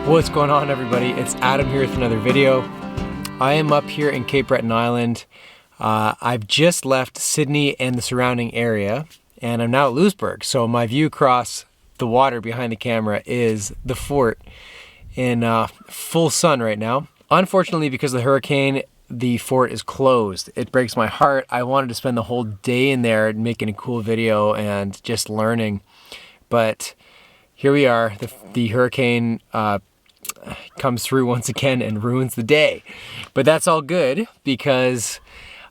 What's going on, everybody? It's Adam here with another video. I am up here in Cape Breton Island. I've just left Sydney and the surrounding area, and I'm now at Louisbourg. So my view across the water behind the camera is the fort in full sun right now. Unfortunately, because of the hurricane, the fort is closed. It breaks my heart. I wanted to spend the whole day in there making a cool video and just learning. But here we are. The hurricane comes through once again and ruins the day. But that's all good because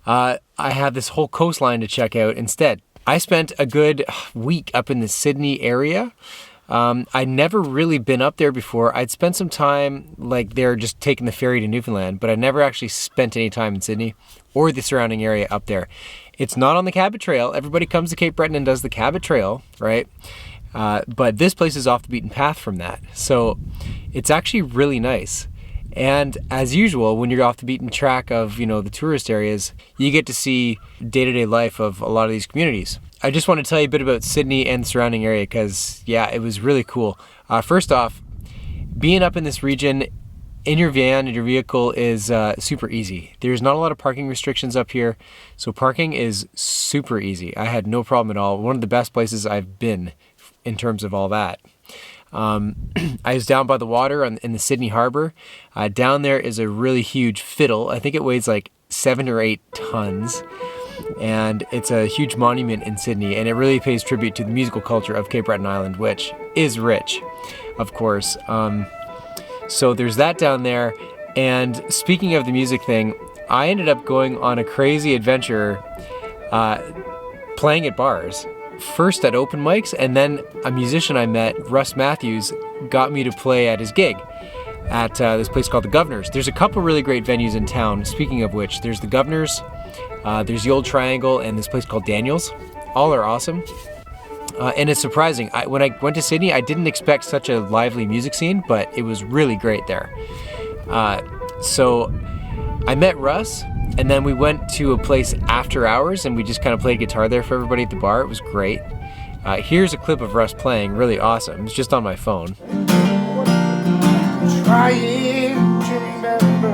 I have this whole coastline to check out instead. I spent a good week up in the Sydney area. I'd never really been up there before. I'd spent some time like there just taking the ferry to Newfoundland, but I never actually spent any time in Sydney or the surrounding area up there. It's not on the Cabot Trail. Everybody comes to Cape Breton and does the Cabot Trail, right? But this place is off the beaten path from that. So it's actually really nice. And as usual, when you're off the beaten track of, the tourist areas, you get to see day-to-day life of a lot of these communities. I just want to tell you a bit about Sydney and the surrounding area because, yeah, it was really cool. First off, being up in this region in your van and your vehicle is super easy. There's not a lot of parking restrictions up here, so parking is super easy. I had no problem at all. One of the best places I've been in terms of all that. I was down by the water in the Sydney Harbor. Down there is a really huge fiddle. I think it weighs like 7 or 8 tons. And it's a huge monument in Sydney, and it really pays tribute to the musical culture of Cape Breton Island, which is rich, of course. So there's that down there. And speaking of the music thing, I ended up going on a crazy adventure playing at bars. First at open mics, and then a musician I met, Russ Matthews, got me to play at his gig at this place called the Governor's. There's a couple really great venues in town. Speaking of which, there's the Governor's, there's the Old Triangle, and this place called Daniel's. All are awesome. And it's surprising. When I went to Sydney, I didn't expect such a lively music scene, but it was really great there. So I met Russ, and then we went to a place after hours, and we just kind of played guitar there for everybody at the bar. It was great. Here's a clip of Russ playing, really awesome. It's just on my phone. Trying to remember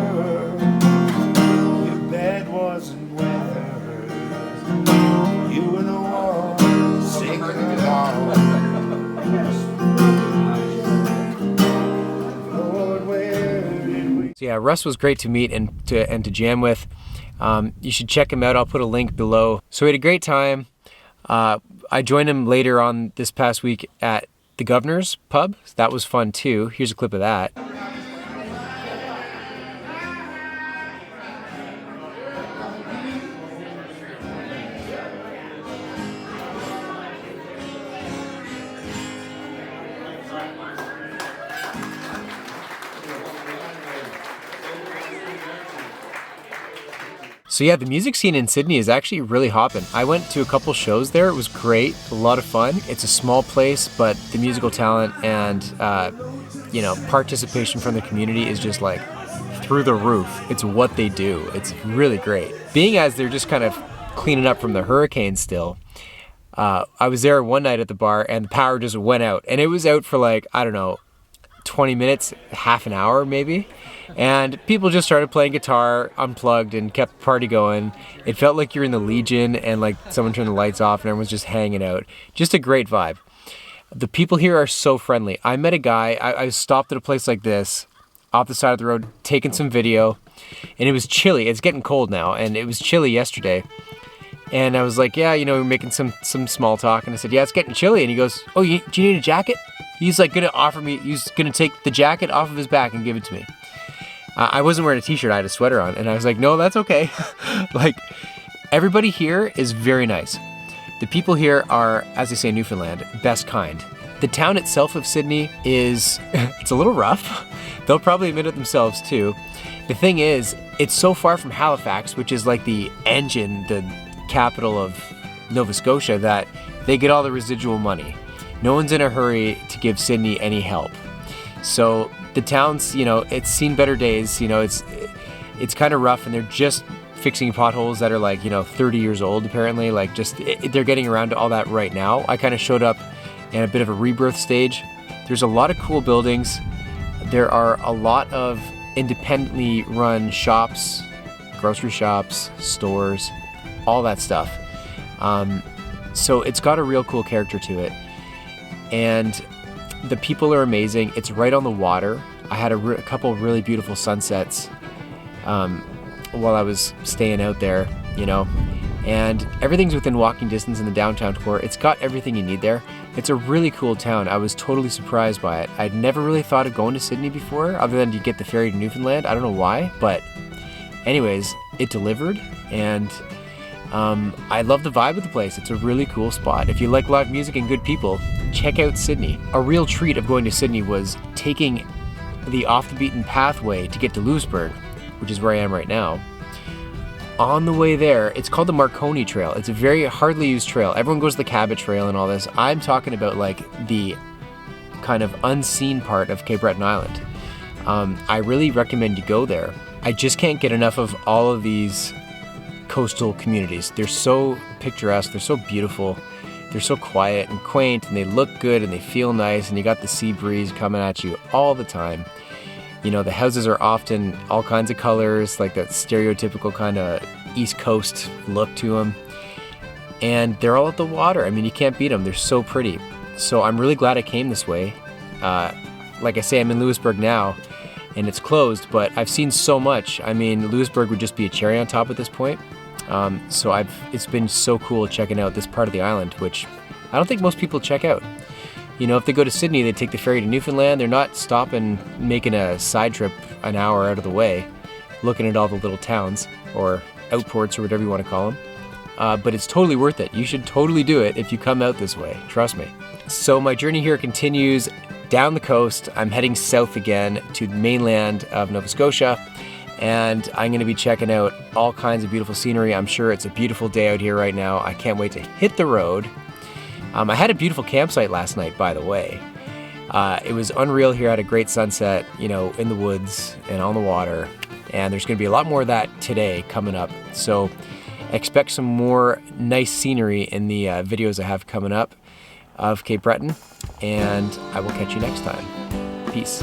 your bed wasn't weathered. You were the one singing along. Lord, where did we... So yeah, Russ was great to meet and to jam with. You should check him out. I'll put a link below. So we had a great time. I joined him later on this past week at the Governor's pub. That was fun too. Here's a clip of that. So yeah, the music scene in Sydney is actually really hopping. I went to a couple shows there. It was great, a lot of fun. It's a small place, but the musical talent and participation from the community is just like through the roof. It's what they do. It's really great. Being as they're just kind of cleaning up from the hurricane still, I was there one night at the bar and the power just went out. And it was out for like, I don't know, 20 minutes, half an hour maybe. And people just started playing guitar, unplugged, and kept the party going. It felt like you're in the Legion and like someone turned the lights off and everyone's just hanging out. Just a great vibe. The people here are so friendly. I met a guy, I stopped at a place like this, off the side of the road, taking some video, and it was chilly. It's getting cold now, and it was chilly yesterday. And I was like, yeah, we're making some small talk. And I said, yeah, it's getting chilly. And he goes, oh, do you need a jacket? He's like gonna offer me, he's gonna take the jacket off of his back and give it to me. I wasn't wearing a t-shirt, I had a sweater on. And I was like, no, that's okay. Like, everybody here is very nice. The people here are, as they say in Newfoundland, best kind. The town itself of Sydney is, it's a little rough. They'll probably admit it themselves too. The thing is, it's so far from Halifax, which is like the engine, the capital of Nova Scotia, that they get all the residual money. No one's in a hurry to give Sydney any help. So the town's, it's seen better days. It's kind of rough, and they're just fixing potholes that are like, 30 years old apparently. Like they're getting around to all that right now. I kind of showed up in a bit of a rebirth stage. There's a lot of cool buildings. There are a lot of independently run shops, grocery shops, stores, all that stuff. So it's got a real cool character to it. And the people are amazing. It's right on the water. I had a couple of really beautiful sunsets while I was staying out there, you know. And everything's within walking distance in the downtown core. It's got everything you need there. It's a really cool town. I was totally surprised by it. I'd never really thought of going to Sydney before, other than you get the ferry to Newfoundland. I don't know why, but anyways, it delivered, and I love the vibe of the place. It's a really cool spot. If you like live music and good people, check out Sydney. A real treat of going to Sydney was taking the off-the-beaten pathway to get to Louisbourg, which is where I am right now. On the way there, it's called the Marconi Trail. It's a very hardly used trail. Everyone goes the Cabot Trail and all this. I'm talking about like the kind of unseen part of Cape Breton Island. I really recommend you go there. I just can't get enough of all of these coastal communities. They're so picturesque, they're so beautiful, they're so quiet and quaint, and they look good and they feel nice, and you got the sea breeze coming at you all the time. You know, the houses are often all kinds of colors, like that stereotypical kind of East Coast look to them. And they're all at the water. I mean, you can't beat them. They're so pretty. So I'm really glad I came this way. Like I say, I'm in Louisbourg now, and it's closed, but I've seen so much. I mean, Louisbourg would just be a cherry on top at this point. So it's been so cool checking out this part of the island, which I don't think most people check out. You know, if they go to Sydney, they take the ferry to Newfoundland. They're not stopping, making a side trip an hour out of the way, looking at all the little towns or outports or whatever you want to call them. But it's totally worth it. You should totally do it if you come out this way. Trust me. So my journey here continues down the coast. I'm heading south again to the mainland of Nova Scotia, and I'm going to be checking out all kinds of beautiful scenery. I'm sure it's a beautiful day out here right now. I can't wait to hit the road. I had a beautiful campsite last night, by the way. It was unreal here. I had a great sunset, you know, in the woods and on the water. And there's going to be a lot more of that today coming up. So expect some more nice scenery in the videos I have coming up of Cape Breton. And I will catch you next time. Peace.